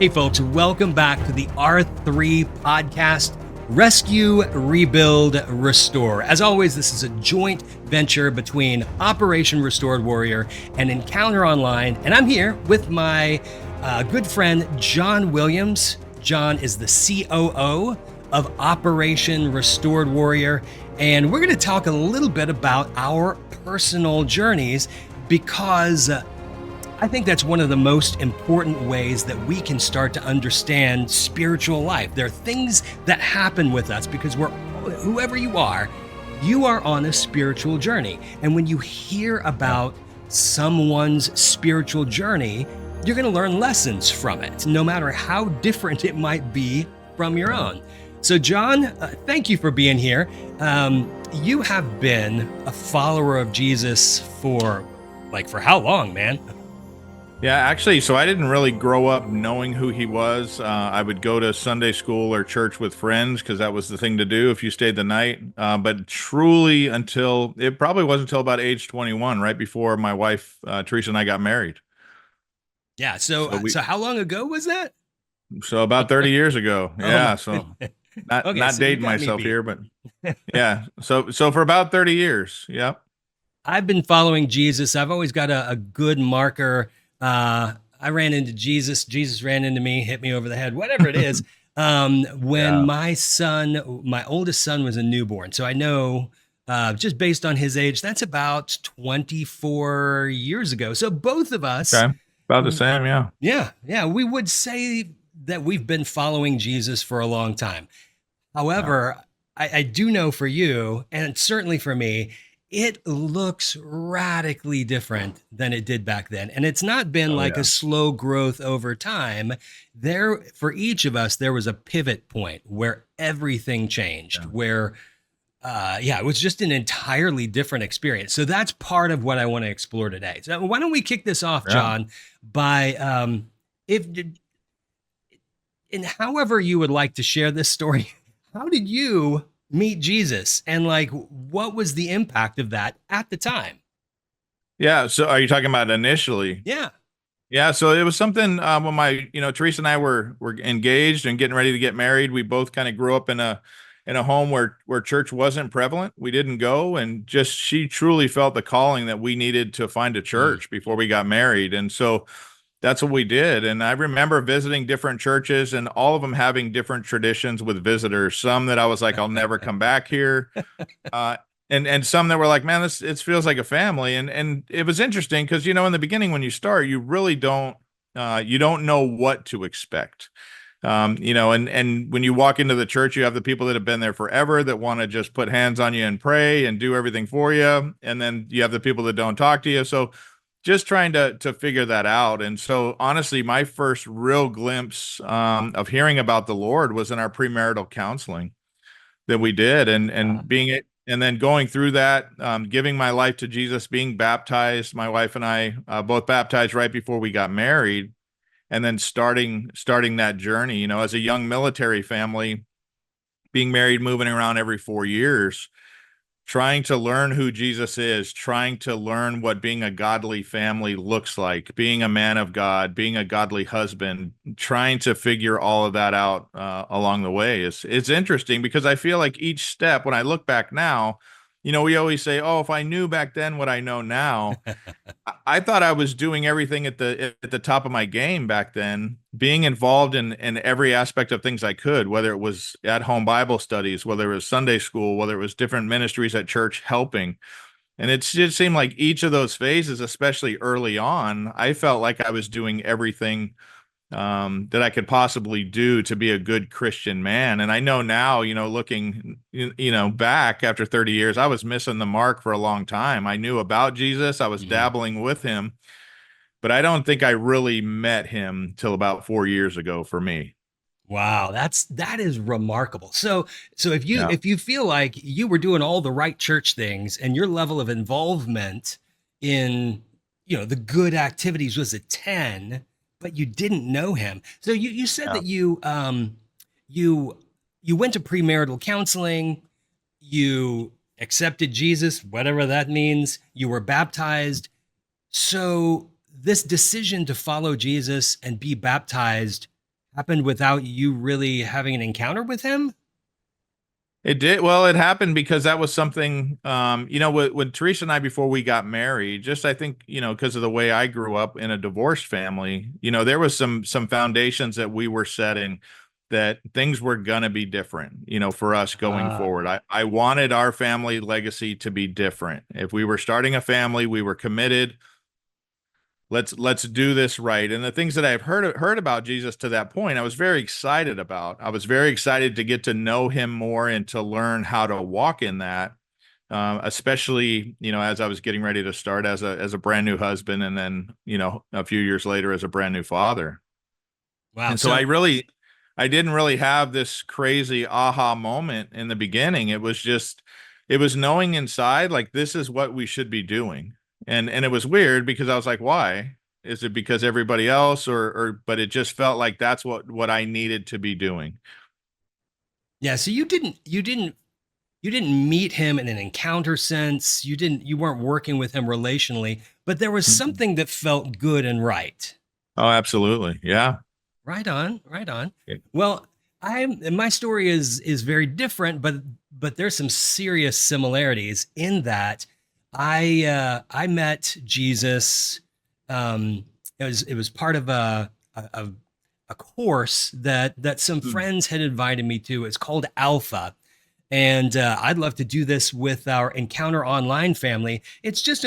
Hey, folks, welcome back to the R3 podcast, Rescue, Rebuild, Restore. As always, this is a joint venture between Operation Restored Warrior and Encounter Online. And I'm here with my good friend, John Williams. John is the COO of Operation Restored Warrior. And we're going to talk a little bit about our personal journeys because I think that's one of the most important ways that we can start to understand spiritual life. There are things that happen with us because whoever you are on a spiritual journey. And when you hear about someone's spiritual journey, you're going to learn lessons from it, no matter how different it might be from your own. So, John, thank you for being here. You have been a follower of Jesus for how long, man? Yeah, actually, so I didn't really grow up knowing who he was. I would go to Sunday school or church with friends because that was the thing to do if you stayed the night. But truly, it probably wasn't until about age 21, right before my wife, Teresa, and I got married. Yeah. So how long ago was that? So about 30 years ago. Oh Yeah. my. So Okay, not so you dating got me myself beat. here, but yeah. So for about 30 years. Yep. I've been following Jesus. I've always got a good marker. I ran into Jesus. Jesus ran into me, hit me over the head, whatever it is. When Yeah. my oldest son was a newborn. So I know, just based on his age, that's about 24 years ago. So both of us, Okay. About the same. Yeah. yeah, we would say that we've been following Jesus for a long time. Yeah. However, I do know for you, and certainly for me, it looks radically different than it did back then. And it's not been Oh, like yeah. a slow growth over time. For each of us, there was a pivot point where everything changed, Yeah. where, it was just an entirely different experience. So that's part of what I want to explore today. So why don't we kick this off, Yeah. John, by, if, and however you would like to share this story, how did you meet Jesus and what was the impact of that at the time? Yeah. So are you talking about initially? Yeah. Yeah, so it was something when Teresa and I were engaged and getting ready to get married. We both kind of grew up in a home where church wasn't prevalent. We didn't go, and just she truly felt the calling that we needed to find a Mm. church before we got married, and so that's what we did. And I remember visiting different churches, and all of them having different traditions with visitors. Some that I was like, I'll never come back here. Uh, and some that were like, man, this it feels like a family. And it was interesting because in the beginning when you start, you really don't know what to expect. And when you walk into the church, you have the people that have been there forever that want to just put hands on you and pray and do everything for you, and then you have the people that don't talk to you. So just trying to figure that out. And so honestly, my first real glimpse of hearing about the Lord was in our premarital counseling that we did, Uh, and being it, and then going through that, giving my life to Jesus, being baptized. My wife and I both baptized right before we got married, and then starting that journey. As a young military family, being married, moving around every 4 years, trying to learn who Jesus is, trying to learn what being a godly family looks like, being a man of God, being a godly husband, trying to figure all of that out along the way. It's interesting because I feel like each step, when I look back now, we always say, "Oh, if I knew back then what I know now." I thought I was doing everything at the top of my game back then, being involved in every aspect of things I could, whether it was at home Bible studies, whether it was Sunday school, whether it was different ministries at church helping. And it just seemed like each of those phases, especially early on, I felt like I was doing everything that I could possibly do to be a good Christian man. And I know now, looking, back after 30 years, I was missing the mark for a long time. I knew about Jesus. I was mhm. dabbling with him, but I don't think I really met him till about 4 years ago for me. Wow, that is remarkable. So Yeah. if you feel like you were doing all the right church things and your level of involvement in the good activities was a 10, but you didn't know him. So you said Yeah. that you you went to premarital counseling, you accepted Jesus, whatever that means, you were baptized. So this decision to follow Jesus and be baptized happened without you really having an encounter with him? It did. Well, it happened because that was something, when Teresa and I, before we got married, just I think, because of the way I grew up in a divorced family, there was some foundations that we were setting that things were going to be different, for us going Ah, forward. I wanted our family legacy to be different. If we were starting a family, we were committed. Let's do this right. And the things that I've heard about Jesus to that point, I was very excited about. I was very excited to get to know him more and to learn how to walk in that. Especially, as I was getting ready to start as a brand new husband, and then, a few years later as a brand new father. wow. And so So I didn't really have this crazy aha moment in the beginning. It was knowing inside, like, this is what we should be doing. And it was weird because I was like, why? Is it because everybody else, but it just felt like that's what I needed to be doing. yeah, so you didn't meet him in an encounter sense. You weren't working with him relationally, but there was Mhm. something that felt good and right. Oh, absolutely. Yeah. Right on, right on. Yeah. Well, my story is very different, but there's some serious similarities in that I met Jesus. It was part of a course that some Mm. friends had invited me to. It's called Alpha, and I'd love to do this with our Encounter Online family. It's just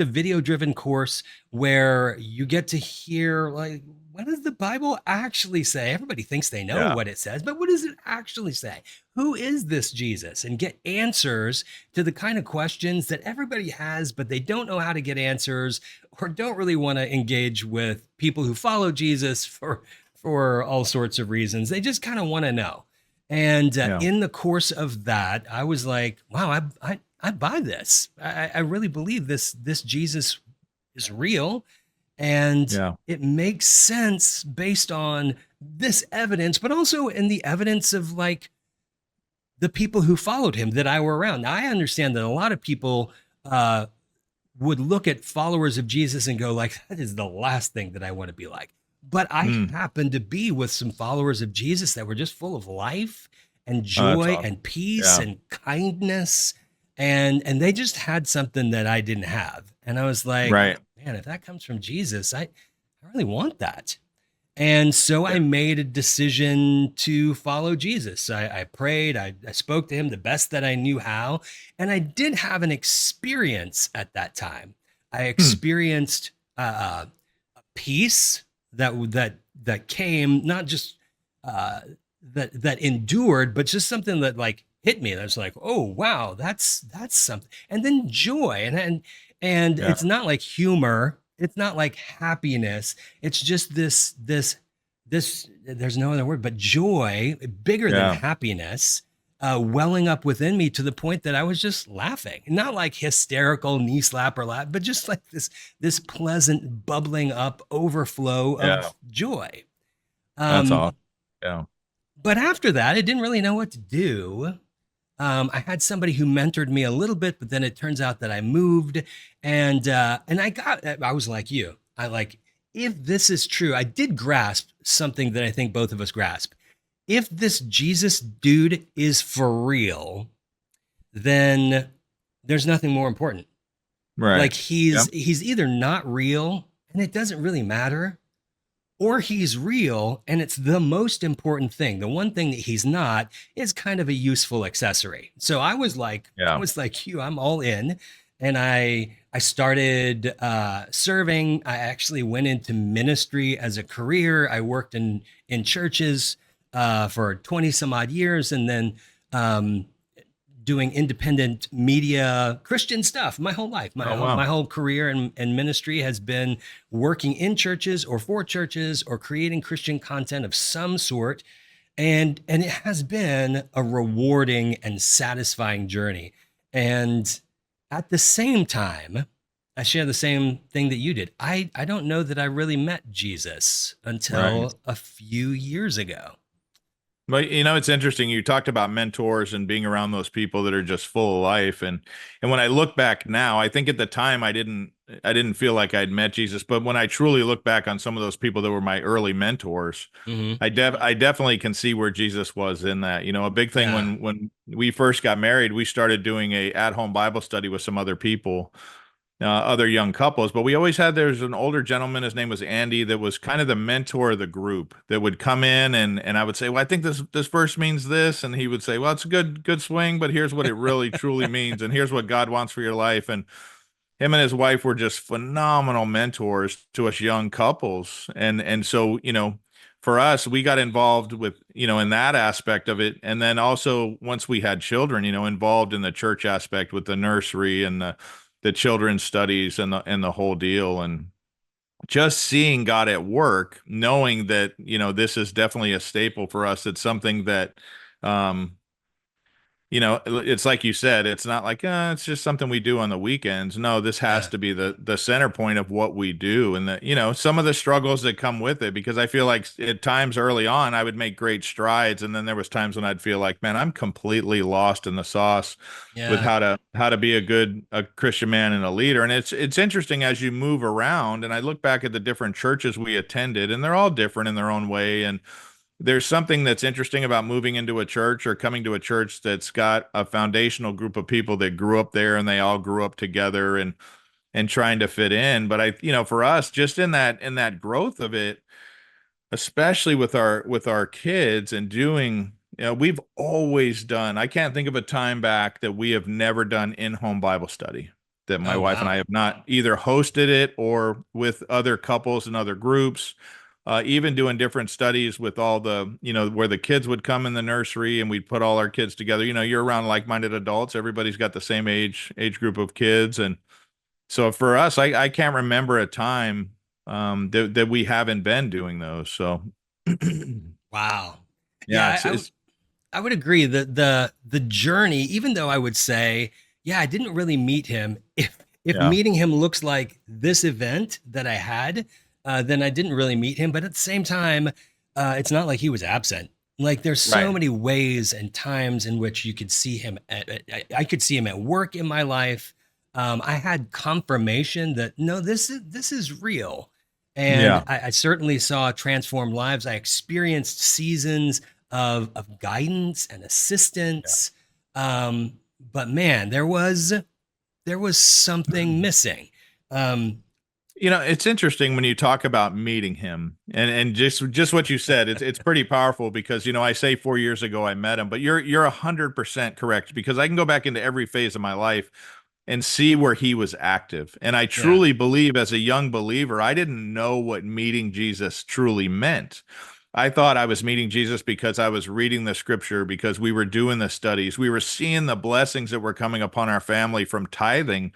a video driven course where you get to hear, like, what does the Bible actually say? Everybody thinks they know Yeah. what it says, but what does it actually say? Who is this Jesus? And get answers to the kind of questions that everybody has, but they don't know how to get answers, or don't really want to engage with people who follow Jesus for all sorts of reasons. They just kind of want to know. And Yeah. in the course of that, I was like, wow, I buy this. I really believe this Jesus is real, and Yeah. it makes sense based on this evidence, but also in the evidence of, like, the people who followed him that I were around. Now, I understand that a lot of people uh, would look at followers of Jesus and go, like, that is the last thing that I want to be like. But I Mm. happened to be with some followers of Jesus that were just full of life and Oh, that's joy awesome. and peace Yeah. and kindness. And they just had something that I didn't have. And I was like, Right. man, if that comes from Jesus, I really want that. And so Yeah. I made a decision to follow Jesus. I prayed, I spoke to him the best that I knew how. And I did have an experience at that time. I Hmm. experienced a peace that came, not just that endured, but just something that, like, hit me. That's like, oh wow, that's something. And then joy, and Yeah. it's not like humor. It's not like happiness. It's just this. There's no other word but joy, bigger than Yeah. happiness, welling up within me to the point that I was just laughing. Not like hysterical knee slap or laugh, but just like this pleasant bubbling up overflow Yeah. of joy. That's Um, awesome. Yeah. but after that, I didn't really know what to do. I had somebody who mentored me a little bit, but then it turns out that I moved, and I was like you. I like, if this is true, I did grasp something that I think both of us grasp. If this Jesus dude is for real, then there's nothing more important. Right. Like, Yeah. he's either not real and it doesn't really matter, or he's real and it's the most important thing. The one thing that he's not is kind of a useful accessory. So I Yeah. was like you, I'm all in. And I started serving. I actually went into ministry as a career. I worked in churches for 20 some odd years, and then um, doing independent media Christian stuff my whole life. Oh, My wow. whole career and ministry has been working in churches or for churches or creating Christian content of some sort. And it has been a rewarding and satisfying journey. And at the same time, I share the same thing that you did. I don't know that I really met Jesus Right. until a few years ago. Well, it's interesting. You talked about mentors and being around those people that are just full of life. And when I look back now, I think at the time I didn't feel like I'd met Jesus. But when I truly look back on some of those people that were my early mentors, Hmm. I definitely can see where Jesus was in that. A big thing Yeah. when we first got married, we started doing a at-home Bible study with some other people, other young couples. But we always had there's an older gentleman. His name was Andy, that was kind of the mentor of the group that would come in and I would say, well, I think this verse means this, and he would say, well, it's a good swing, but here's what it really truly means, and here's what God wants for your life. And him and his wife were just phenomenal mentors to us young couples. And so, for us, we got involved with, in that aspect of it. And then also once we had children, involved in the church aspect with the nursery and the children's studies and the whole deal. And just seeing God at work, knowing that, this is definitely a staple for us. It's something that, um, it's like you said, it's not like it's just something we do on the weekends. No, this has Yeah. to be the center point of what we do, and that some of the struggles that come with it. Because I feel like at times early on, I would make great strides, and then there was times when I'd feel like, man, I'm completely lost in the sauce with Yeah. how to be a Christian man and a leader. And it's interesting as you move around, and I look back at the different churches we attended, and they're all different in their own way, and there's something that's interesting about moving into a church or coming to a church that's got a foundational group of people that grew up there and they all grew up together and trying to fit in. But for us, just in that growth of it, especially with our kids and doing, we've always done, I can't think of a time back that we have never done in-home Bible study, that my Oh, wife and I wow. have not either hosted it or with other couples and other groups, even doing different studies with all the, where the kids would come in the nursery and we'd put all our kids together. You're around like-minded adults. Everybody's got the same age group of kids. And so for us, I can't remember a time that we haven't been doing those. So Wow. Yeah, yeah, it's I would agree that the journey, even though I would say, yeah, I didn't really meet him. If yeah, meeting him looks like this event that I had, then I didn't really meet him. But at the same time, it's not like he was absent. Like there's so right. many ways and times in which you could see him I could see him at work in my life. I had confirmation that no, this is real. And Yeah. I certainly saw transformed lives. I experienced seasons of guidance and Yeah. assistance. But man, there was something missing. Um, It's interesting when you talk about meeting him and just what you said. It's pretty powerful because I say 4 years ago I met him, but you're 100% correct because I can go back into every phase of my life and see where he was active. And I yeah, truly believe as a young believer, I didn't know what meeting Jesus truly meant. I thought I was meeting Jesus because I was reading the scripture, because we were doing the studies. We were seeing the blessings that were coming upon our family from tithing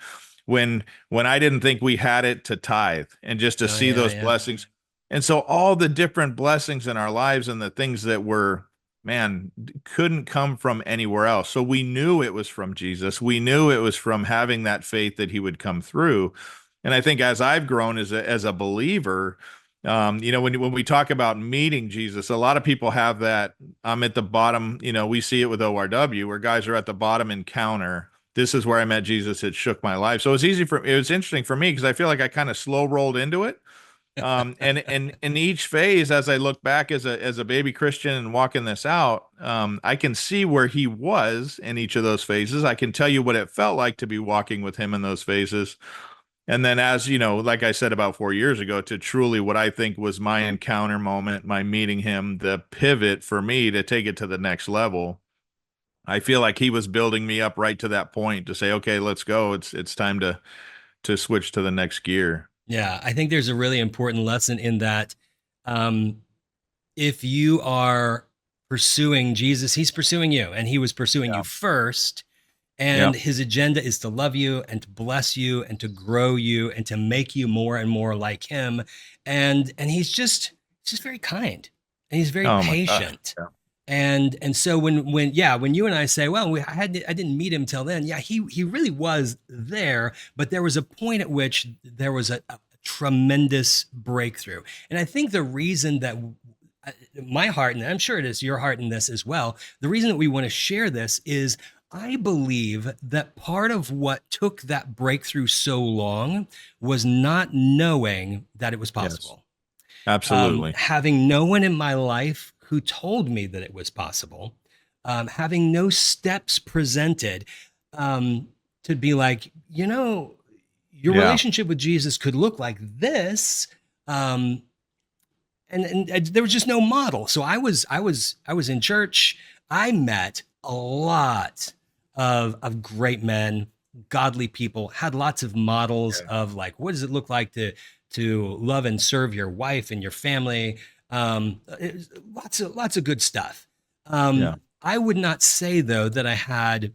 when I didn't think we had it to tithe and just to oh see yeah, those yeah, blessings. And so all the different blessings in our lives and the things that were, man, couldn't come from anywhere else. So we knew it was from Jesus. We knew it was from having that faith that he would come through. And I think as I've grown as a believer, when we talk about meeting Jesus, a lot of people have that I'm at the bottom. We see it with ORW where guys are at the bottom encounter. This is where I met Jesus. It shook my life. So it was interesting for me because I feel like I kind of slow rolled into it. And in each phase, as I look back as a baby Christian and walking this out, I can see where he was in each of those phases. I can tell you what it felt like to be walking with him in those phases. And then, as like I said about 4 years ago, to truly what I think was my encounter moment, my meeting him, the pivot for me to take it to the next level. I feel like he was building me up right to that point to say, okay, let's go. It's time to switch to the next gear. yeah. I think there's a really important lesson in that. Um, if you are pursuing Jesus, he's pursuing you, and he was pursuing you Yeah. first. And Yep. his agenda is to love you and to bless you and to grow you and to make you more and more like him. And he's just very kind, and he's very Oh my gosh. patient. Yeah. And so when you and I say, well, I didn't meet him till then. Yeah, he really was there, but there was a point at which there was a tremendous breakthrough. And I think the reason that my heart, and I'm sure it is your heart in this as well. The reason that we want to share this is I believe that part of what took that breakthrough so long was not knowing that it was Yes, possible. absolutely. Having no one in my life who told me that it was possible, having no steps presented to be like, your Yeah. relationship with Jesus could look like this. Um, and there was just no model. So I was in church. I met a lot of great men, godly people, had lots of models Yeah. of like what does it look like to love and serve your wife and your family. Lots of good stuff. Yeah. I would not say though that I had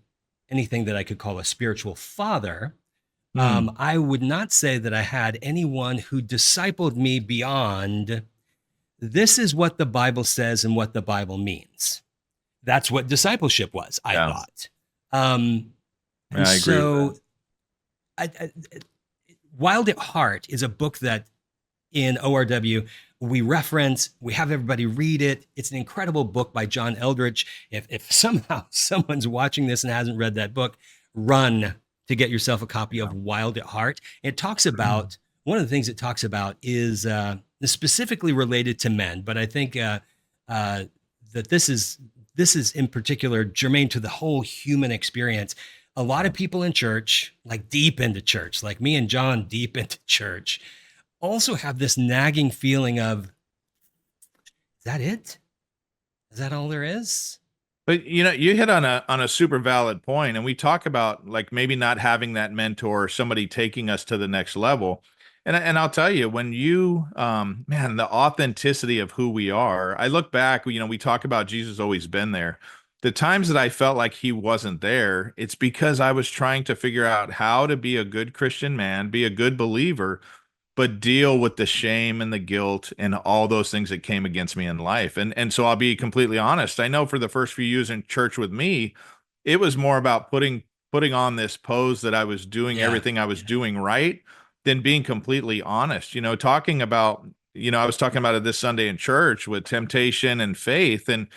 anything that I could call a spiritual father. Hmm. I would not say that I had anyone who discipled me beyond this is what the Bible says and what the Bible means. That's what discipleship was, I Yeah. thought. Um, and Yeah, I agree with that. so, Wild at Heart is a book that in ORW we reference, we have everybody read it. It's an incredible book by John Eldredge. If somehow someone's watching this and hasn't read that book, run to get yourself a copy of Wild at Heart. It talks Yeah. about one of the things it talks about is specifically related to men, but I think uh, that this is in particular germane to the whole human experience. A lot of people in church, like deep into church, like me and John, deep into church, also have this nagging feeling of, is that it? Is that all there is? But you hit on a super valid point, and we talk about like maybe not having that mentor or somebody taking us to the next level. And I'll tell you, when you man, the authenticity of who we are, I look back, we talk about Jesus always been there. The times that I felt like he wasn't there, it's because I was trying to figure out how to be a good Christian man, be a good believer, but deal with the shame and the guilt and all those things that came against me in life. And so I'll be completely honest. I know for the first few years in church with me, it was more about putting on this pose that I was doing Yeah. everything I was doing right than being completely honest. Talking about, I was talking about it this Sunday in church with temptation and faith. And,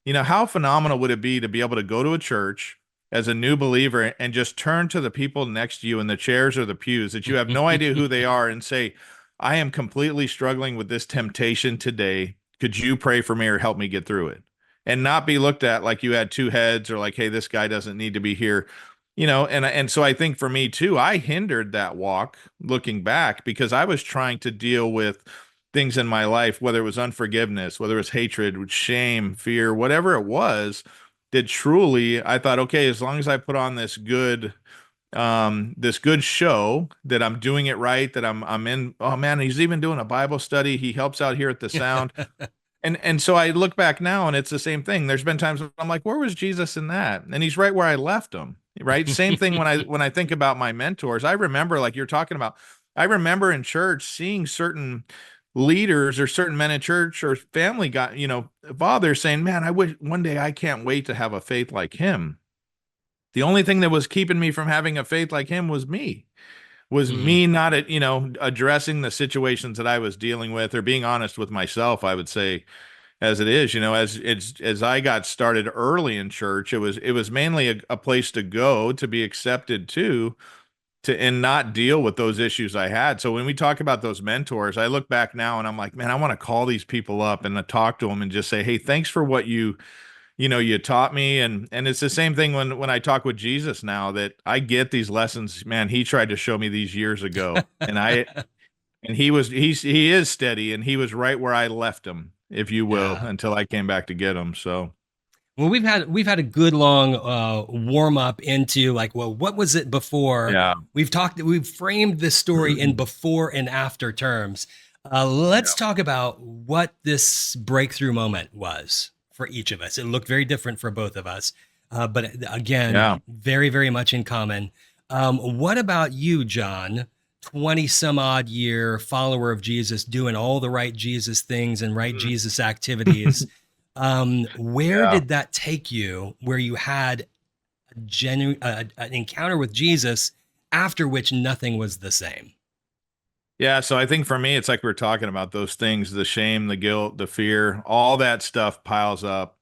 how phenomenal would it be to be able to go to a church as a new believer and just turn to the people next to you in the chairs or the pews that you have no idea who they are and say, I am completely struggling with this temptation today. Could you pray for me or help me get through it? And not be looked at like you had two heads or like, hey, this guy doesn't need to be here. And so I think for me too, I hindered that walk looking back because I was trying to deal with things in my life, whether it was unforgiveness, whether it was hatred, shame, fear, whatever it was, that truly I thought, okay, as long as I put on this good show that I'm doing it right, that I'm in, oh man, he's even doing a Bible study. He helps out here at the Sound. And so I look back now and it's the same thing. There's been times when I'm like, where was Jesus in that? And he's right where I left him. Right. Same thing when I think about my mentors. I remember, like you're talking about, I remember in church seeing certain leaders or certain men in church or family got, fathers saying, man, I wish one day I can't wait to have a faith like him. The only thing that was keeping me from having a faith like him was Mhm. me not at, addressing the situations that I was dealing with or being honest with myself, I would say as it is, as I got started early in church, it was mainly a place to go to be accepted to and not deal with those issues I had. So when we talk about those mentors, I look back now and I'm like, man, I want to call these people up and talk to them and just say, hey, thanks for what you taught me. And it's the same thing when I talk with Jesus now that I get these lessons, man, he tried to show me these years ago. And he is steady and he was right where I left him, if you will, Yeah. until I came back to get him. So Well, we've had a good long warm up into like, well, what was it before? yeah. We've framed this story in before and after terms. Let's Yeah. talk about what this breakthrough moment was for each of us. It looked very different for both of us, but again, Yeah. very, very much in common. What about you, John? 20 some odd year follower of Jesus, doing all the right Jesus things and right Mm. Jesus activities. Where Yeah. did that take you where you had an encounter with Jesus after which nothing was the same? Yeah, so I think for me, it's like we are talking about those things, the shame, the guilt, the fear, all that stuff piles up.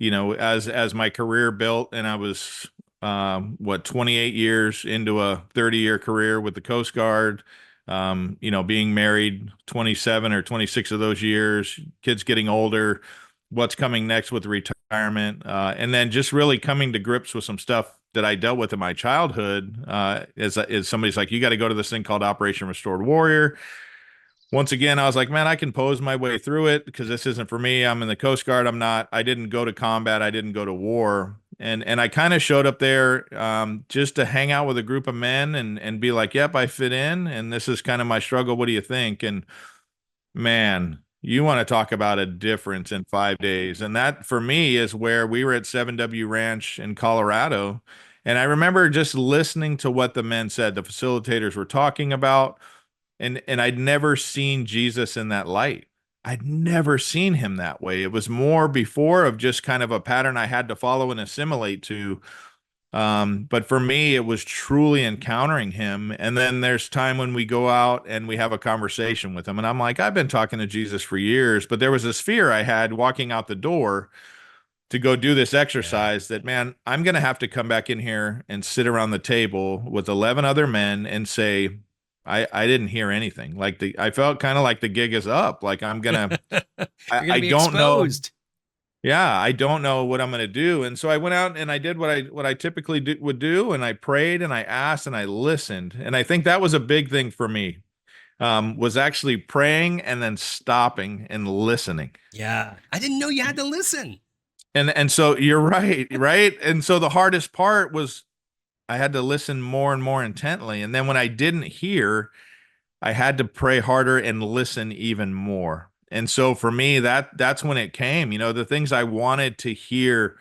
As my career built, and I was 28 years into a 30-year career with the Coast Guard. Being married 27 or 26 of those years, kids getting older, what's coming next with retirement, and then just really coming to grips with some stuff that I dealt with in my childhood. Is somebody's like, you got to go to this thing called Operation Restored Warrior. Once again, I was like, man, I can pose my way through it because this isn't for me. I'm in the Coast Guard. I didn't go to combat. I didn't go to war. And I kind of showed up there just to hang out with a group of men and be like, yep, I fit in. And this is kind of my struggle. What do you think? And man, you want to talk about a difference in 5 days. And that for me is where we were at 7W Ranch in Colorado. And I remember just listening to what the men said, the facilitators were talking about, and I'd never seen Jesus in that light. I'd never seen him that way. It was more before of just kind of a pattern I had to follow and assimilate to. But for me, it was truly encountering him. And then there's time when we go out and we have a conversation with him. And I'm like, I've been talking to Jesus for years, but there was this fear I had walking out the door to go do this Yeah. exercise that, man, I'm going to have to come back in here and sit around the table with 11 other men and say, I didn't hear anything. I felt kind of like the gig is up. Like You're going to I be don't know. exposed. Yeah, I don't know what I'm going to do. And so I went out and I did what I typically would do. And I prayed and I asked and I listened. And I think that was a big thing for me, was actually praying and then stopping and listening. Yeah. I didn't know you had to listen. And so you're right, right? And so the hardest part was I had to listen more and more intently. And then when I didn't hear, I had to pray harder and listen even more. And so for me, that's when it came, the things I wanted to hear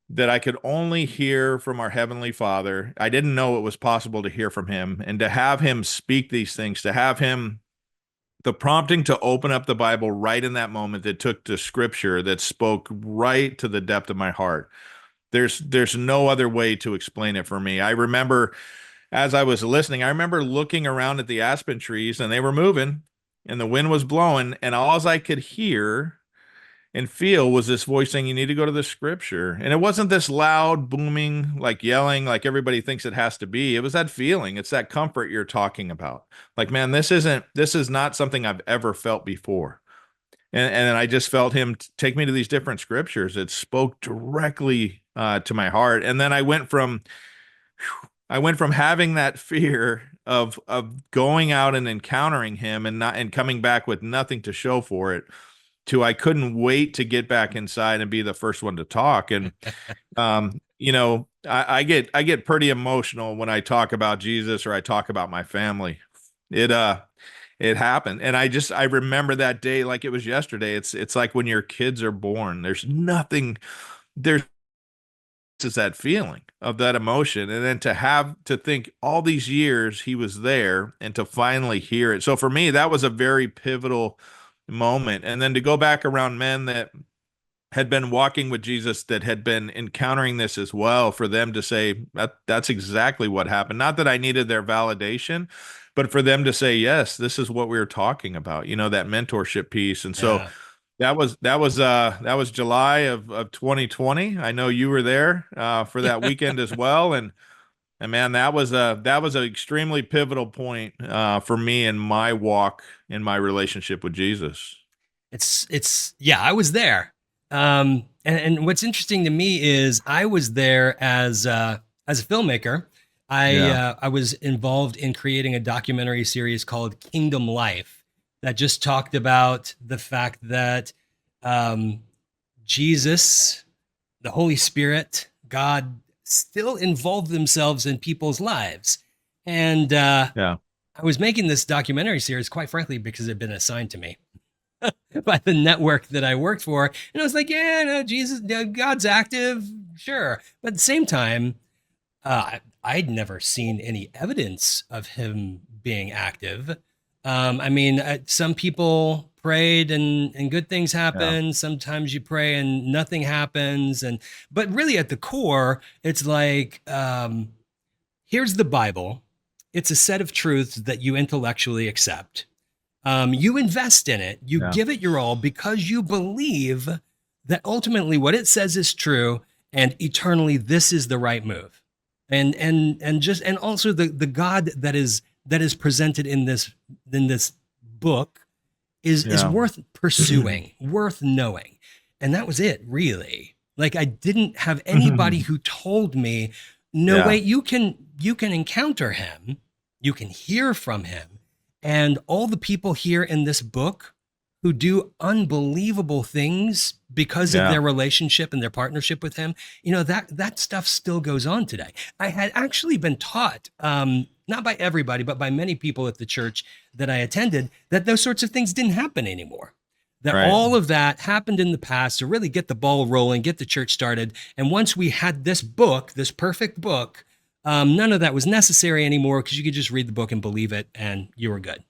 that I could only hear from our Heavenly Father. I didn't know it was possible to hear from him and to have him speak these things, to have him the prompting to open up the Bible right in that moment that took to scripture that spoke right to the depth of my heart. There's no other way to explain it for me. I remember as I was listening, I remember looking around at the aspen trees and they were moving and the wind was blowing and all I could hear and feel was this voice saying, you need to go to the scripture. And it wasn't this loud, booming, like yelling, like everybody thinks it has to be. It was that feeling. It's that comfort you're talking about. Like, man, this is not something I've ever felt before. And I just felt him take me to these different scriptures. It spoke directly to my heart. And then I went from having that fear of going out and encountering him and coming back with nothing to show for it to I couldn't wait to get back inside and be the first one to talk. And I get pretty emotional when I talk about Jesus or I talk about my family. It it happened. And I remember that day like it was yesterday. It's like when your kids are born. There's is that feeling of that emotion. And then to have to think all these years he was there and to finally hear it. So for me, that was a very pivotal moment. And then to go back around men that had been walking with Jesus that had been encountering this as well, for them to say that's exactly what happened. Not that I needed their validation, but for them to say, yes, this is what we were talking about, that mentorship piece. And so Yeah. that was July of 2020. I know you were there for that weekend as well. And man, that was an extremely pivotal point for me in my walk in my relationship with Jesus. Yeah, I was there. And what's interesting to me is I was there as a filmmaker. Yeah. I was involved in creating a documentary series called Kingdom Life that just talked about the fact that um, Jesus, the Holy Spirit, God still involved themselves in people's lives. And Yeah. I was making this documentary series, quite frankly, because it had been assigned to me by the network that I worked for. And I was like, yeah, no, Jesus, God's active, sure. But at the same time, I'd never seen any evidence of him being active. I mean, some people prayed and good things Yeah. happen. Sometimes you pray and nothing happens. But really, at the core, it's like, here's the Bible. It's a set of truths that you intellectually accept. You invest in it, you Yeah. give it your all because you believe that ultimately what it says is true and eternally this is the right move. And also the God that is presented in this book is Yeah. worth pursuing, worth knowing. And that was it, really. Like I didn't have anybody who told me, no, Yeah. wait, you can encounter him, you can hear from him. And all the people here in this book who do unbelievable things because of Yeah. their relationship and their partnership with him, that stuff still goes on today. I had actually been taught, not by everybody, but by many people at the church that I attended, that those sorts of things didn't happen anymore. That Right. all of that happened in the past to really get the ball rolling, get the church started. And once we had this book, this perfect book, none of that was necessary anymore because you could just read the book and believe it, and you were good.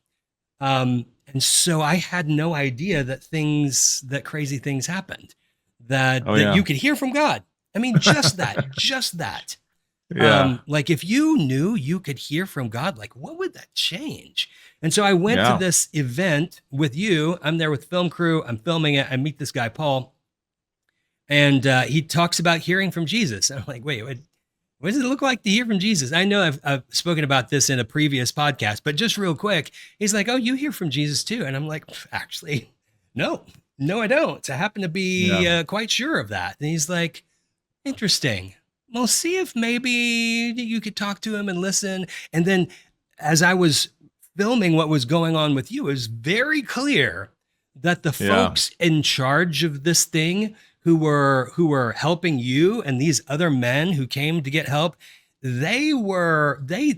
And so I had no idea that crazy things happened, Oh that yeah. you could hear from God. I mean, just that, just that. Yeah. Like if you knew you could hear from God, like what would that change? And so I went to Yeah. this event with you. I'm there with film crew. I'm filming it. I meet this guy, Paul, and he talks about hearing from Jesus. I'm like, wait, what does it look like to hear from Jesus? I know I've spoken about this in a previous podcast, but just real quick, he's like, oh, you hear from Jesus too. And I'm like, actually, no, no, I don't. I happen to Yeah. be quite sure of that. And he's like, interesting. Well, see if maybe you could talk to him and listen. And then as I was filming what was going on with you, it was very clear that the Yeah. folks in charge of this thing who were helping you and these other men who came to get help, they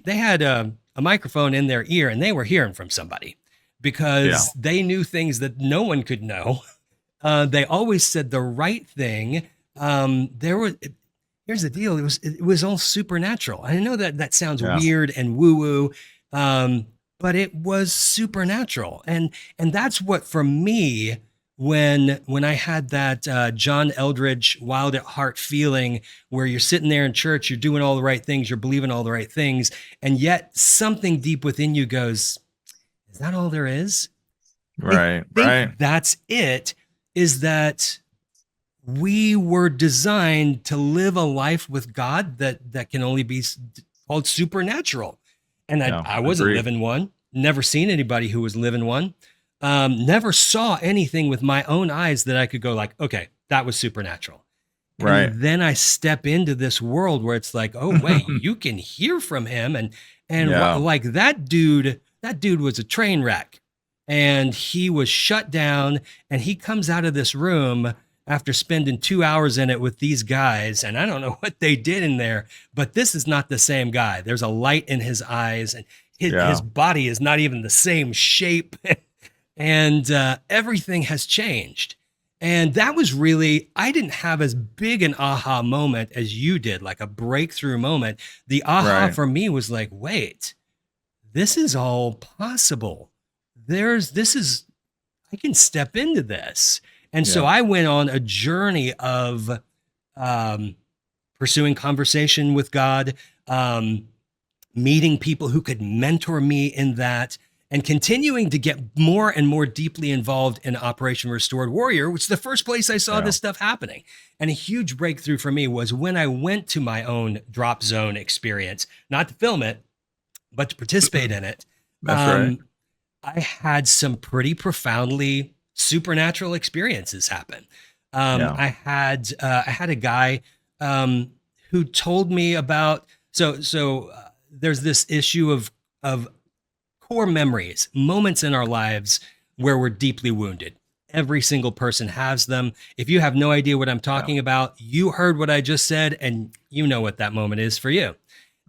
had a microphone in their ear and they were hearing from somebody Yeah. because they knew things that no one could know. They always said the right thing. Here's the deal. It was all supernatural. I know that sounds Yeah. weird and woo woo, but it was supernatural, and that's what for me when I had that John Eldridge wild at heart feeling where you're sitting there in church, you're doing all the right things, you're believing all the right things, and yet something deep within you goes, "Is that all there is?" I Right. Right. think that's it. Is that we were designed to live a life with God that can only be called supernatural. And I, Yeah. I wasn't Agreed. living one, never seen anybody who was living one, never saw anything with my own eyes that I could go like, okay, that was supernatural. Right. And then I step into this world where it's like, oh wait, you can hear from him, and Yeah. like that dude was a train wreck, and he was shut down, and he comes out of this room after spending 2 hours in it with these guys, and I don't know what they did in there, but this is not the same guy. There's a light in his eyes, and his Yeah. body is not even the same shape, and everything has changed. And that was really, I didn't have as big an aha moment as you did, like a breakthrough moment. The aha Right. for me was like, wait, this is all possible. I can step into this. And so Yeah. I went on a journey of um, pursuing conversation with God, meeting people who could mentor me in that, and continuing to get more and more deeply involved in Operation Restored Warrior, which is the first place I saw Yeah. this stuff happening. And a huge breakthrough for me was when I went to my own drop zone experience, not to film it, but to participate in it. That's right. Um, I had some pretty profoundly supernatural experiences happen. Yeah. I had a guy who told me about there's this issue of core memories, moments in our lives where we're deeply wounded. Every single person has them. If you have no idea what I'm Yeah. talking about, you heard what I just said, and you know what that moment is for you.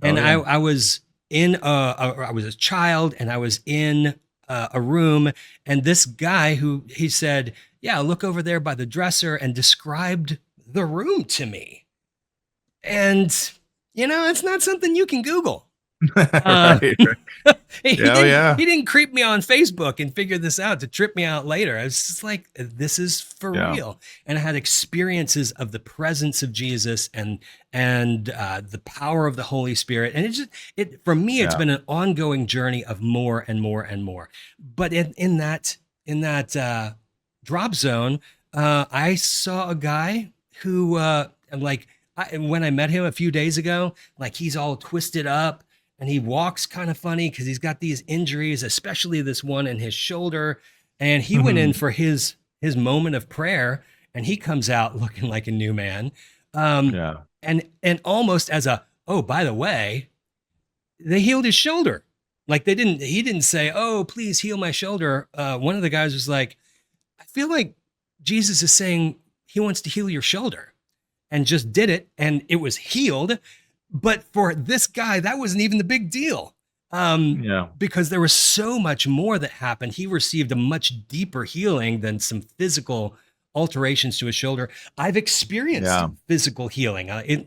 Oh And I, yeah. I was I was a child, and I was in a room, and this guy who he said, "Yeah, look over there by the dresser," and described the room to me. And it's not something you can Google. Uh, Right. he Yeah, oh, didn't yeah. he didn't creep me on Facebook and figure this out to trip me out later. I was just like, this is for Yeah. real. And I had experiences of the presence of Jesus and the power of the Holy Spirit. And it for me, it's Yeah. been an ongoing journey of more and more and more. But in that drop zone, I saw a guy who like when I met him a few days ago, like he's all twisted up and he walks kind of funny because he's got these injuries, especially this one in his shoulder. And he went in for his moment of prayer, and he comes out looking like a new man. Um, Yeah. and almost as a, oh, by the way, they healed his shoulder. Like he didn't say, oh, please heal my shoulder. One of the guys was like, I feel like Jesus is saying he wants to heal your shoulder, and just did it, and it was healed. But for this guy, that wasn't even the big deal, Yeah. because there was so much more that happened. He received a much deeper healing than some physical alterations to his shoulder. I've experienced Yeah. physical healing. I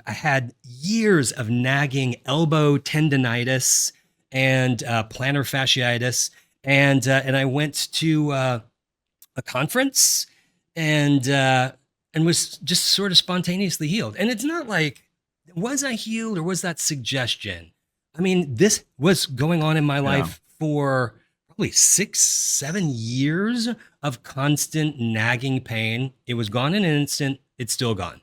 had years of nagging elbow tendonitis and plantar fasciitis, and I went to a conference and was just sort of spontaneously healed. And it's not like, was I healed or was that suggestion? I mean, this was going on in my Yeah. life for probably 6, 7 years of constant nagging pain. It was gone in an instant. It's still gone.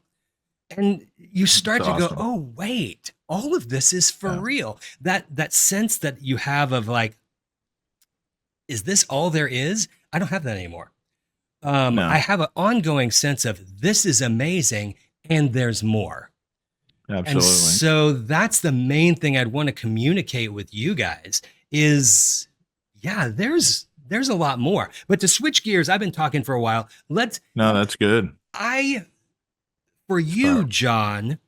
And you It's start to go, awesome. oh, wait, all of this is for Yeah. real. That sense that you have of like, is this all there is? I don't have that anymore. I No, have an ongoing sense of this is amazing and there's more. And absolutely. so that's the main thing I'd want to communicate with you guys is yeah, there's a lot more. But to switch gears, I've been talking for a while. No, that's good. I for you, Sorry. John,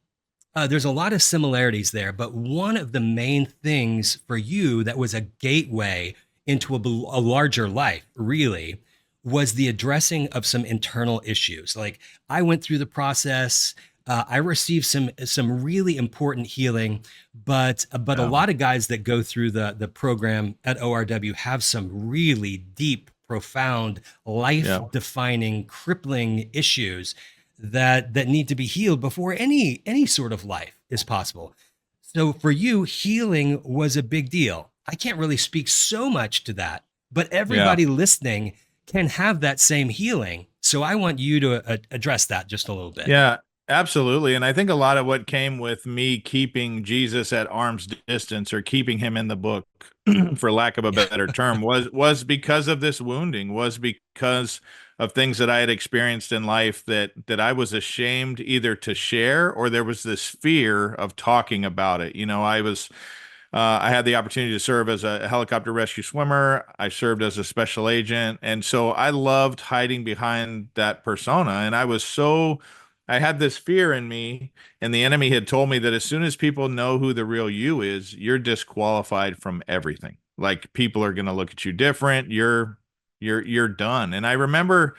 there's a lot of similarities there, but one of the main things for you that was a gateway into a larger life, really, was the addressing of some internal issues. Like I went through the process. I received some really important healing, but a Yeah. lot of guys that go through the program at ORW have some really deep, profound, life Yeah. defining, crippling issues that need to be healed before any sort of life is possible. So for you, healing was a big deal. I can't really speak so much to that, but Yeah. everybody listening can have that same healing. So I want you to address that just a little bit. Yeah, absolutely. And I think a lot of what came with me keeping Jesus at arm's distance or keeping him in the book, for lack of a better term, was because of this wounding, was because of things that I had experienced in life that I was ashamed either to share or there was this fear of talking about it. I had the opportunity to serve as a helicopter rescue swimmer. I served as a special agent. And so I loved hiding behind that persona. And I had this fear in me. And the enemy had told me that as soon as people know who the real you is, you're disqualified from everything. Like people are going to look at you different. You're done. And I remember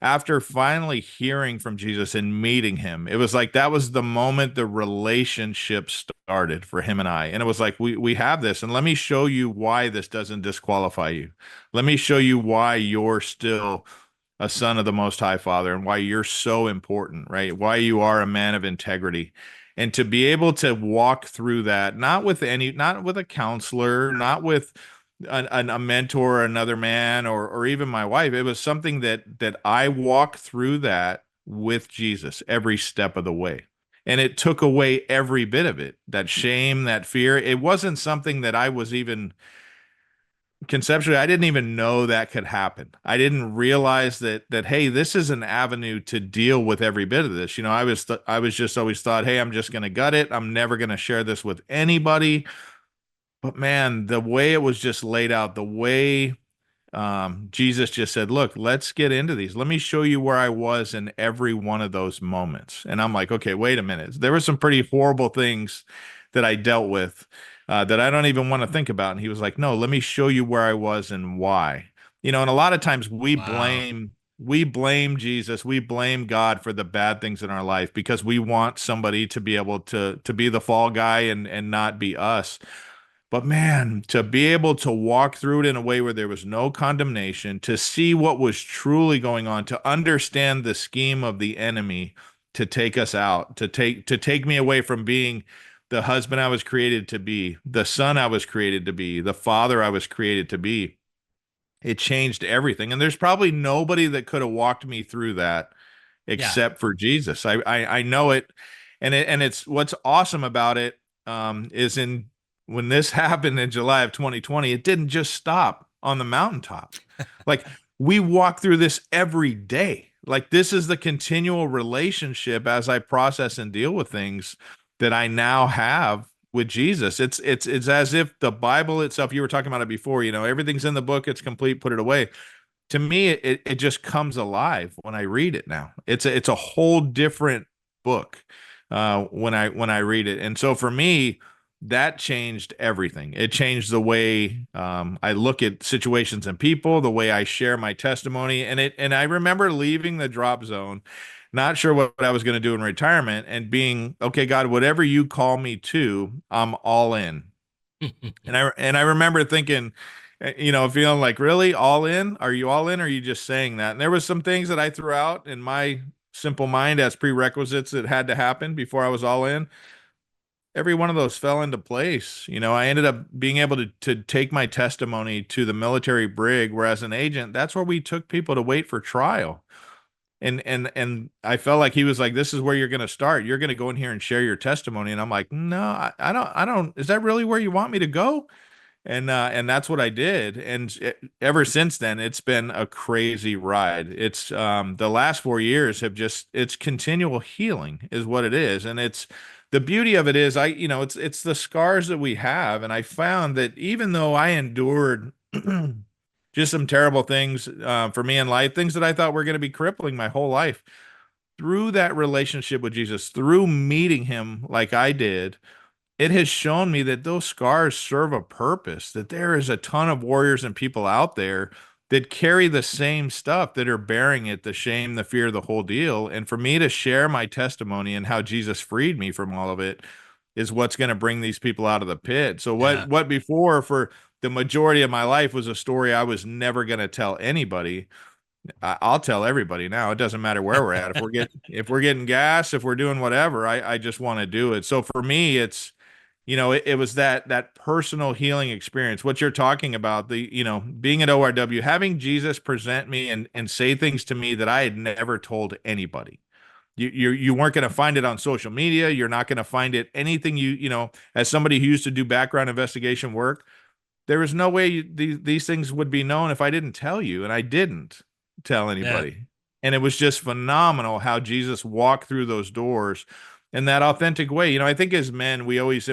after finally hearing from Jesus and meeting him, it was like that was the moment the relationship started for him and I. And it was like, we have this, and let me show you why this doesn't disqualify you. Let me show you why you're still a son of the Most High Father and why you're so important, right? Why you are a man of integrity. And to be able to walk through that, not with a counselor, not with a mentor or another man or even my wife. It was something that I walked through that with Jesus every step of the way. And it took away every bit of it. That shame, that fear. It wasn't something that I was even conceptually, I didn't even know that could happen. I didn't realize that hey, this is an avenue to deal with every bit of this. I was just always thought, hey, I'm just going to gut it. I'm never going to share this with anybody. But man, the way it was just laid out, the way Jesus just said, look, let's get into these. Let me show you where I was in every one of those moments. And I'm like, okay, wait a minute. There were some pretty horrible things that I dealt with that I don't even want to think about. And he was like, no, let me show you where I was and why. And a lot of times we Wow. blame. we blame Jesus, we blame God for the bad things in our life because we want somebody to be able to be the fall guy and not be us. But man, to be able to walk through it in a way where there was no condemnation, to see what was truly going on, to understand the scheme of the enemy to take us out, to take me away from being the husband I was created to be, the son I was created to be, the father I was created to be. It changed everything. And there's probably nobody that could have walked me through that Yeah. except for Jesus. I know it. And it's what's awesome about it is in when this happened in July of 2020, it didn't just stop on the mountaintop. Like we walk through this every day. Like this is the continual relationship as I process and deal with things that I now have with Jesus. It's as if the Bible itself, you were talking about it before, everything's in the book, it's complete, put it away. To me, it just comes alive when I read it now. It's a whole different book when I read it. And so for me, that changed everything. It changed the way I look at situations and people, the way I share my testimony. And I remember leaving the drop zone, not sure what I was going to do in retirement, and being, okay, God, whatever you call me to, I'm all in. And I remember thinking, feeling like, really, all in? Are you all in? Or are you just saying that? And there was some things that I threw out in my simple mind as prerequisites that had to happen before I was all in. Every one of those fell into place. I ended up being able to take my testimony to the military brig, where as an agent, that's where we took people to wait for trial. And I felt like he was like, this is where you're going to start. You're going to go in here and share your testimony. And I'm like, no, I don't. Is that really where you want me to go? And that's what I did. And ever since then, it's been a crazy ride. It's the last 4 years have just it's continual healing is what it is. And it's the beauty of it is it's the scars that we have. And I found that even though I endured just some terrible things for me in life, things that I thought were going to be crippling my whole life, through that relationship with Jesus, through meeting him like I did, it has shown me that those scars serve a purpose, that there is a ton of warriors and people out there that carry the same stuff, that are bearing it, the shame, the fear, the whole deal. And for me to share my testimony and how Jesus freed me from all of it is what's going to bring these people out of the pit. So Yeah. what before for the majority of my life was a story I was never going to tell anybody. I'll tell everybody now. It doesn't matter where we're at. If we're getting gas, if we're doing whatever, I just want to do it. So for me, it's it was that personal healing experience. What you're talking about, being at ORW, having Jesus present me and say things to me that I had never told anybody. You weren't going to find it on social media. You're not going to find it anything as somebody who used to do background investigation work, there was no way these things would be known if I didn't tell you, and I didn't tell Yeah. anybody. And it was just phenomenal how Jesus walked through those doors in that authentic way. I think as men, we always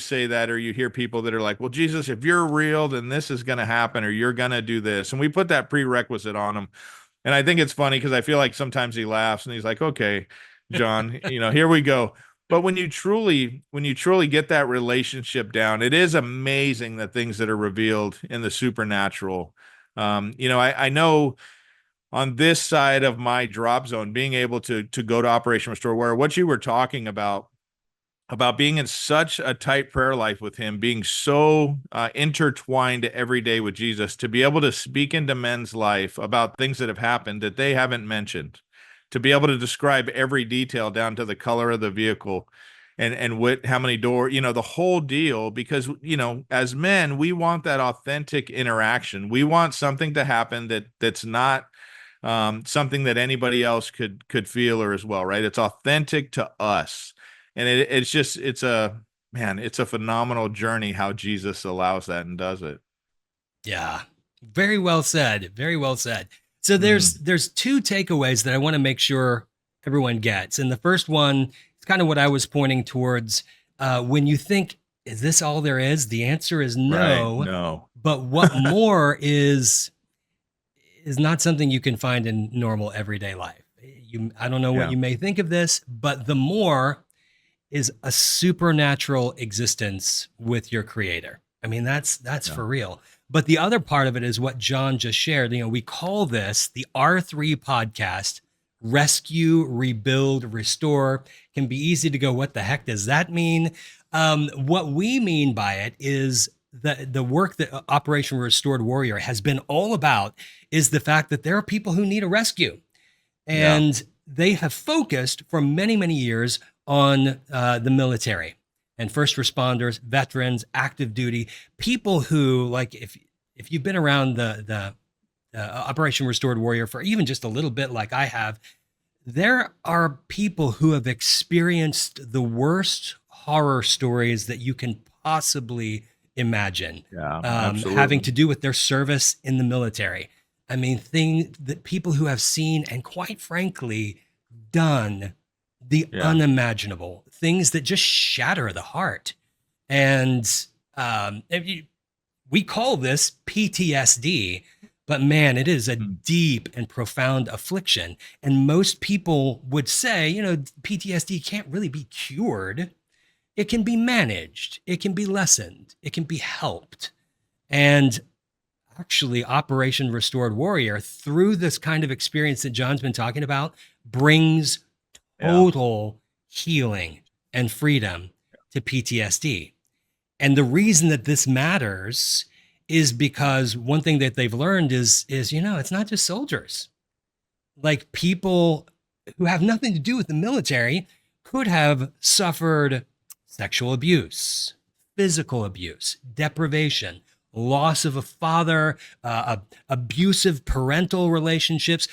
say that, or you hear people that are like, well, Jesus, if you're real, then this is going to happen, or you're going to do this. And we put that prerequisite on them. And I think it's funny because I feel like sometimes he laughs and he's like, okay, John, here we go. But when you truly get that relationship down, it is amazing the things that are revealed in the supernatural. I know on this side of my drop zone, being able to go to Operation Restore, where what you were talking about being in such a tight prayer life with him, being so intertwined every day with Jesus, to be able to speak into men's life about things that have happened that they haven't mentioned, to be able to describe every detail down to the color of the vehicle and what, how many doors, the whole deal, because, as men, we want that authentic interaction. We want something to happen that's not something that anybody else could feel or as well, right? It's authentic to us. And it's a phenomenal journey how Jesus allows that and does it. Yeah. Very well said. Very well said. So there's Mm, there's two takeaways that I want to make sure everyone gets. And the first one is kind of what I was pointing towards. When you think, is this all there is? The answer is right. no. No. But what more is not something you can find in normal everyday life. I don't know what Yeah. you may think of this, but the more is a supernatural existence with your creator. I mean, that's Yeah. for real. But the other part of it is what John just shared. We call this the R3 podcast, rescue, rebuild, restore. Can be easy to go, what the heck does that mean? What we mean by it is the work that Operation Restored Warrior has been all about is the fact that there are people who need a rescue. Yeah. And they have focused for many, many years on the military and first responders, veterans, active duty, people who, like, if you've been around the Operation Restored Warrior for even just a little bit, like I have, there are people who have experienced the worst horror stories that you can possibly imagine, Yeah, having absolutely. to do with their service in the military. I mean, thing that people who have seen and quite frankly done the Yeah. unimaginable, things that just shatter the heart. And if you, we call this PTSD, but man, it is a Mm. deep and profound affliction. And most people would say, PTSD can't really be cured. It can be managed, it can be lessened, it can be helped. And actually, Operation Restored Warrior, through this kind of experience that John's been talking about, brings Yeah. total healing and freedom to PTSD. And the reason that this matters is because one thing that they've learned is it's not just soldiers. Like, people who have nothing to do with the military could have suffered sexual abuse, physical abuse, deprivation, loss of a father, abusive parental relationships,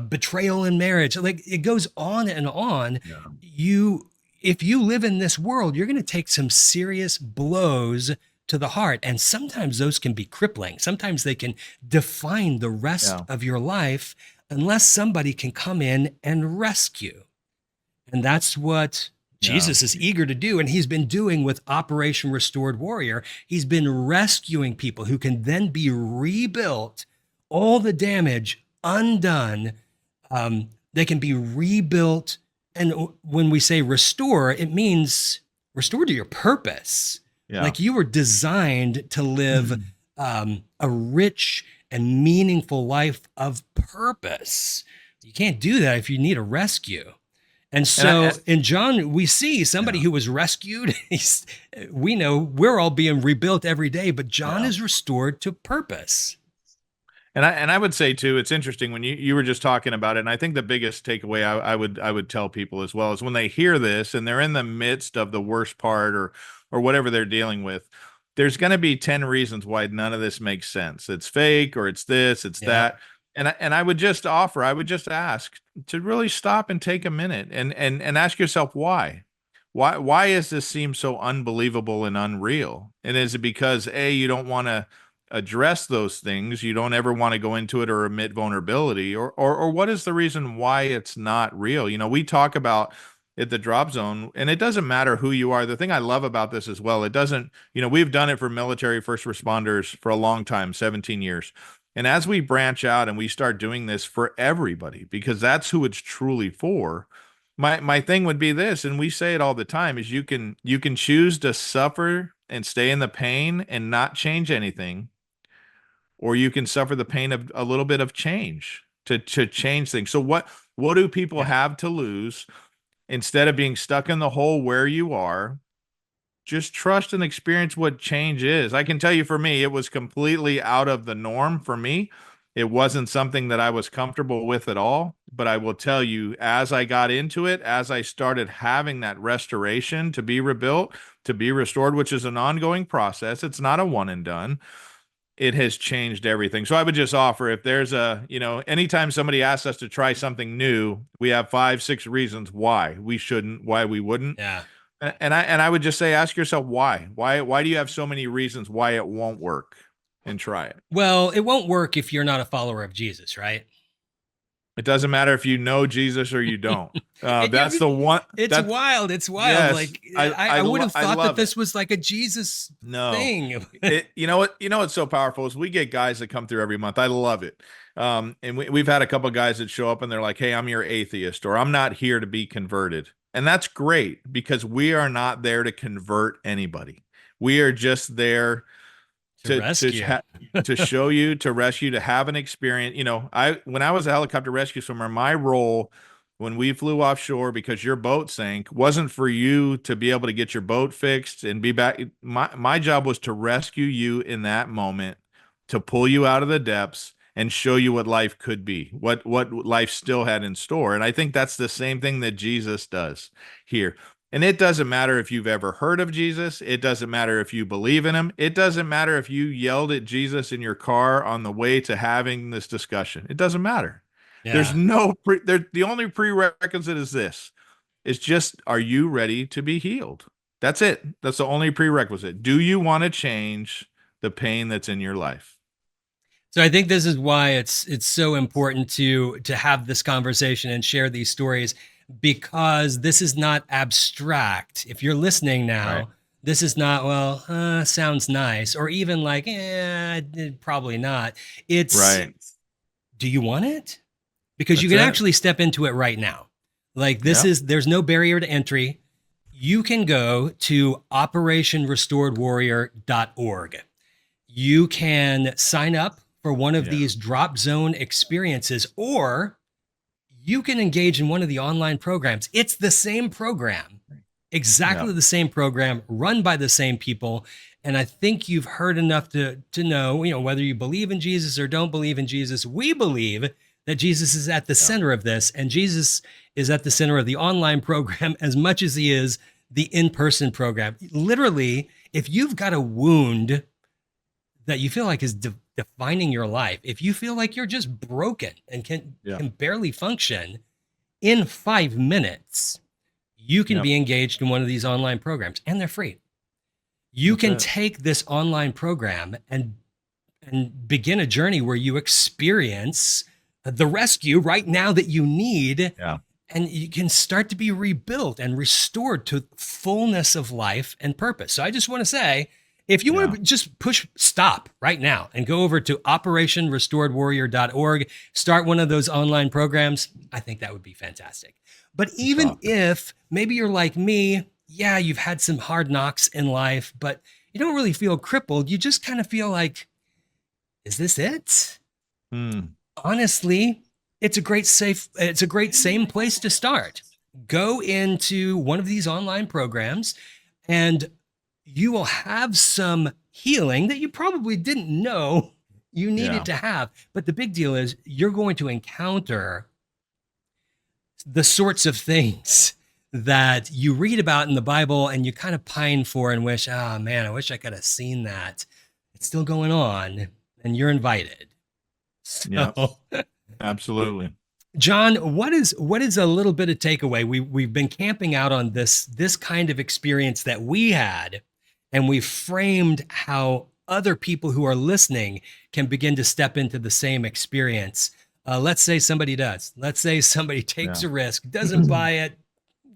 betrayal in marriage. Like, it goes on and on. Yeah. If you live in this world, you're going to take some serious blows to the heart. And sometimes those can be crippling. Sometimes they can define the rest Yeah. of your life unless somebody can come in and rescue. And that's what Yeah. Jesus is eager to do. And he's been doing with Operation Restored Warrior. He's been rescuing people who can then be rebuilt, all the damage undone. They can be rebuilt. And when we say restore, it means restore to your purpose. Yeah. Like, you were designed to live a rich and meaningful life of purpose. You can't do that if you need a rescue. And And so in John, we see somebody yeah. who was rescued. We know we're all being rebuilt every day, but John Yeah. is restored to purpose. And I would say too, it's interesting when you were just talking about it, and I think the biggest takeaway I would tell people as well is when they hear this and they're in the midst of the worst part or whatever they're dealing with, there's going to be 10 reasons why none of this makes sense. It's fake, or it's this, it's Yeah. that. And I would just offer, I would just ask to really stop and take a minute and ask yourself why. Why does this seem so unbelievable and unreal? And is it because A, you don't want to address those things, you don't ever want to go into it or admit vulnerability, or what is the reason why it's not real? We talk about at the drop zone, and it doesn't matter who you are. The thing I love about this as well, it doesn't, we've done it for military first responders for a long time, 17 years. And as we branch out and we start doing this for everybody, because that's who it's truly for, my thing would be this, and we say it all the time, is you can choose to suffer and stay in the pain and not change anything, or you can suffer the pain of a little bit of change to change things. So what do people Yeah. have to lose? Instead of being stuck in the hole where you are, just trust and experience what change is. I can tell you, for me, it was completely out of the norm for me. It wasn't something that I was comfortable with at all. But I will tell you, as I got into it, as I started having that restoration to be rebuilt, to be restored, which is an ongoing process, it's not a one and done. It has changed everything. So I would just offer, if there's anytime somebody asks us to try something new, we have 5, 6 reasons why we shouldn't, why we wouldn't. Yeah. And I would just say, ask yourself why. Why do you have so many reasons why it won't work? And try it. Well, it won't work if you're not a follower of Jesus, right? It doesn't matter if you know Jesus or you don't. That's it, the one. it's That wild. It's wild. Yes, Like, I would have I thought that love it. this was like a Jesus No, thing. you know what? You know what's so powerful is we get guys that come through every month. I love it. And we've had a couple of guys that show up and they're like, "Hey, I'm your atheist," or "I'm not here to be converted," and that's great because we are not there to convert anybody. We are just there. To rescue. to show you, to rescue, to have an experience. I when I was a helicopter rescue swimmer, my role when we flew offshore because your boat sank wasn't for you to be able to get your boat fixed and be back. My job was to rescue you in that moment, to pull you out of the depths and show you what life could be, what life still had in store. And I think that's the same thing that Jesus does here. And it doesn't matter if you've ever heard of Jesus. It doesn't matter if you believe in him. It doesn't matter if you yelled at Jesus in your car on the way to having this discussion. It doesn't matter. There's Yeah. no the only prerequisite is this. It's just, are you ready to be healed? That's it. That's the only prerequisite. Do you want to change the pain that's in your life? So I think this is why it's so important to have this conversation and share these stories, because this is not abstract. If you're listening Right. now, this is not, well, sounds nice, or even like, probably not. It's, Right. do you want it? Because you That's can it. actually step into it right now. Like Yeah. there's no barrier to entry. You can go to operationrestoredwarrior.org. You can sign up for one of Yeah. these drop zone experiences, or you can engage in one of the online programs. It's the same program, Yeah. exactly the same program, run by the same people. And I think you've heard enough to know, whether you believe in Jesus or don't believe in Jesus, we believe that Jesus is at the Yeah. center of this, and Jesus is at the center of the online program as much as he is the in-person program. Literally, if you've got a wound that you feel like is defining your life, if you feel like you're just broken and Yeah. can barely function, in 5 minutes, you can Yep. be engaged in one of these online programs, and they're free. You That's can it. take this online program and begin a journey where you experience the rescue right now that you need, Yeah. and you can start to be rebuilt and restored to fullness of life and purpose. So I just want to say, if you want Yeah. to just push stop right now and go over to operationrestoredwarrior.org, start one of those online programs, I think that would be fantastic. But That's even awesome. if maybe you're like me, yeah, you've had some hard knocks in life, but you don't really feel crippled. You just kind of feel like, is this it? Hmm. Honestly, it's a great same place to start. Go into one of these online programs, and you will have some healing that you probably didn't know you needed Yeah. to have. But the big deal is you're going to encounter the sorts of things that you read about in the Bible and you kind of pine for and wish, oh man, I wish I could have seen that. It's still going on, and you're invited. Yeah. So, Absolutely. John, what is a little bit of takeaway? We've been camping out on this kind of experience that we had, and we framed how other people who are listening can begin to step into the same experience. Let's say somebody does. Let's say somebody takes Yeah. a risk, doesn't buy it,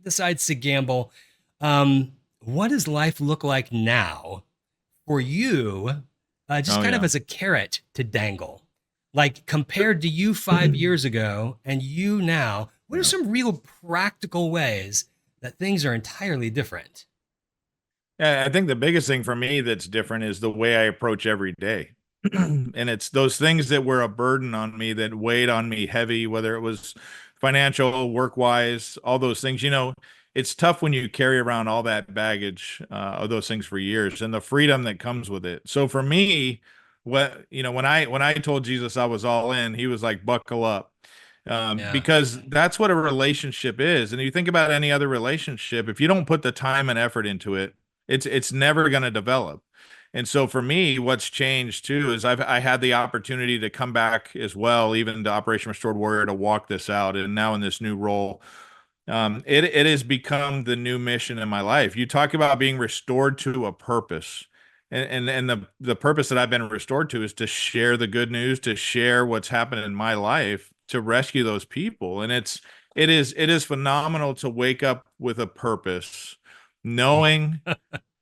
decides to gamble. What does life look like now for you, just Oh kind of yeah. as a carrot to dangle? Like compared to you 5 years ago and you now, what are Yeah. some real practical ways that things are entirely different? Yeah, I think the biggest thing for me that's different is the way I approach every day. And it's those things that were a burden on me that weighed on me heavy, whether it was financial, work wise, all those things. It's tough when you carry around all that baggage of those things for years and the freedom that comes with it. So for me, when I told Jesus I was all in, he was like, buckle up. Yeah. Because that's what a relationship is. And if you think about any other relationship, if you don't put the time and effort into it, it's never going to develop. And so for me, what's changed too is I had the opportunity to come back as well, even to Operation Restored Warrior, to walk this out. And now in this new role, it has become the new mission in my life. You talk about being restored to a purpose. And the purpose that I've been restored to is to share the good news, to share what's happened in my life, to rescue those people. And it is phenomenal to wake up with a purpose, knowing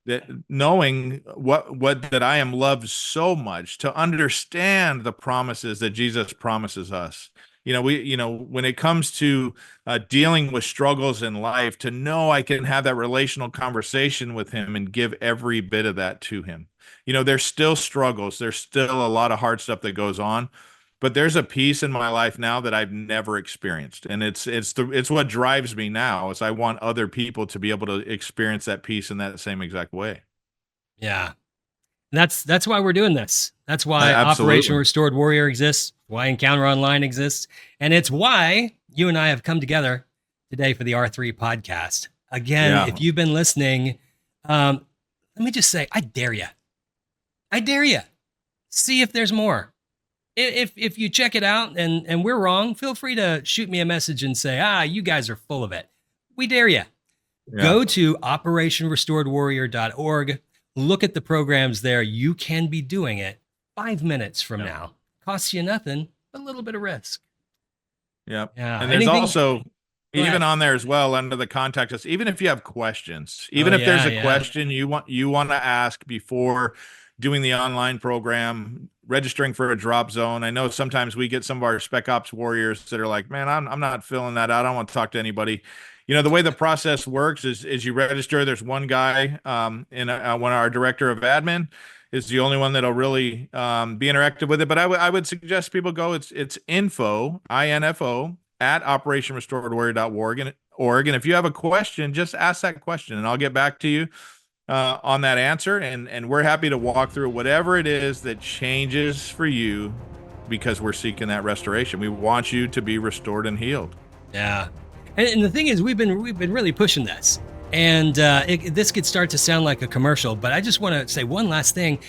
what that I am loved so much, to understand the promises that Jesus promises us. When it comes to dealing with struggles in life, to know I can have that relational conversation with him and give every bit of that to him. there's still struggles. There's still a lot of hard stuff that goes on, but there's a peace in my life now that I've never experienced. And it's what drives me now is I want other people to be able to experience that peace in that same exact way. Yeah. That's why we're doing this. That's why Operation Absolutely. Restored Warrior exists, why Encounter Online exists, and it's why you and I have come together today for the R3 podcast. Again, Yeah. if you've been listening, let me just say, I dare you. I dare you. See if there's more. If you check it out and we're wrong, feel free to shoot me a message and say, you guys are full of it. We dare you. Yeah. Go to operationrestoredwarrior.org. Look at the programs there. You can be doing it 5 minutes from now. Costs you nothing, a little bit of risk. Yep. Yeah. And there's also Go even ahead. on there as well under the contact us, even if you have questions, even if there's a question you want to ask before doing the online program, registering for a drop zone. I know sometimes we get some of our spec ops warriors that are like, man, I'm not filling that out. I don't want to talk to anybody. The way the process works is you register. There's one guy when our director of admin is the only one that'll really be interactive with it. But I would suggest people go. It's info at operationrestoredwarrior.org and if you have a question, just ask that question and I'll get back to you on that answer. And we're happy to walk through whatever it is that changes for you because we're seeking that restoration. We want you to be restored and healed. Yeah. And the thing is, we've been really pushing this, and this could start to sound like a commercial, but I just want to say one last thing.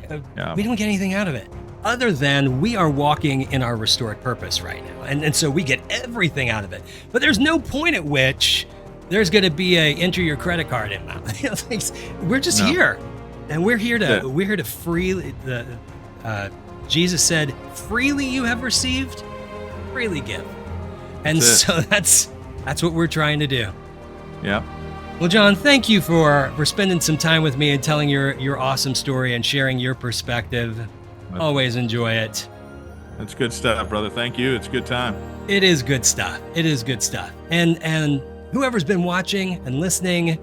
We don't get anything out of it other than we are walking in our restored purpose right now. And so we get everything out of it, but there's no point at which there's going to be a enter your credit card in. We're just here, and we're here to freely, Jesus said, freely you have received, freely give. And so that's what we're trying to do. Yeah. Well, John, thank you for spending some time with me and telling your awesome story and sharing your perspective. Always enjoy it. That's good stuff, brother. Thank you. It's a good time. It is good stuff. It is good stuff. And whoever's been watching and listening,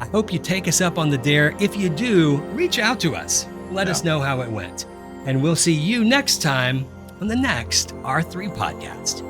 I hope you take us up on the dare. If you do, reach out to us. Let us know how it went. And we'll see you next time on the next R3 podcast.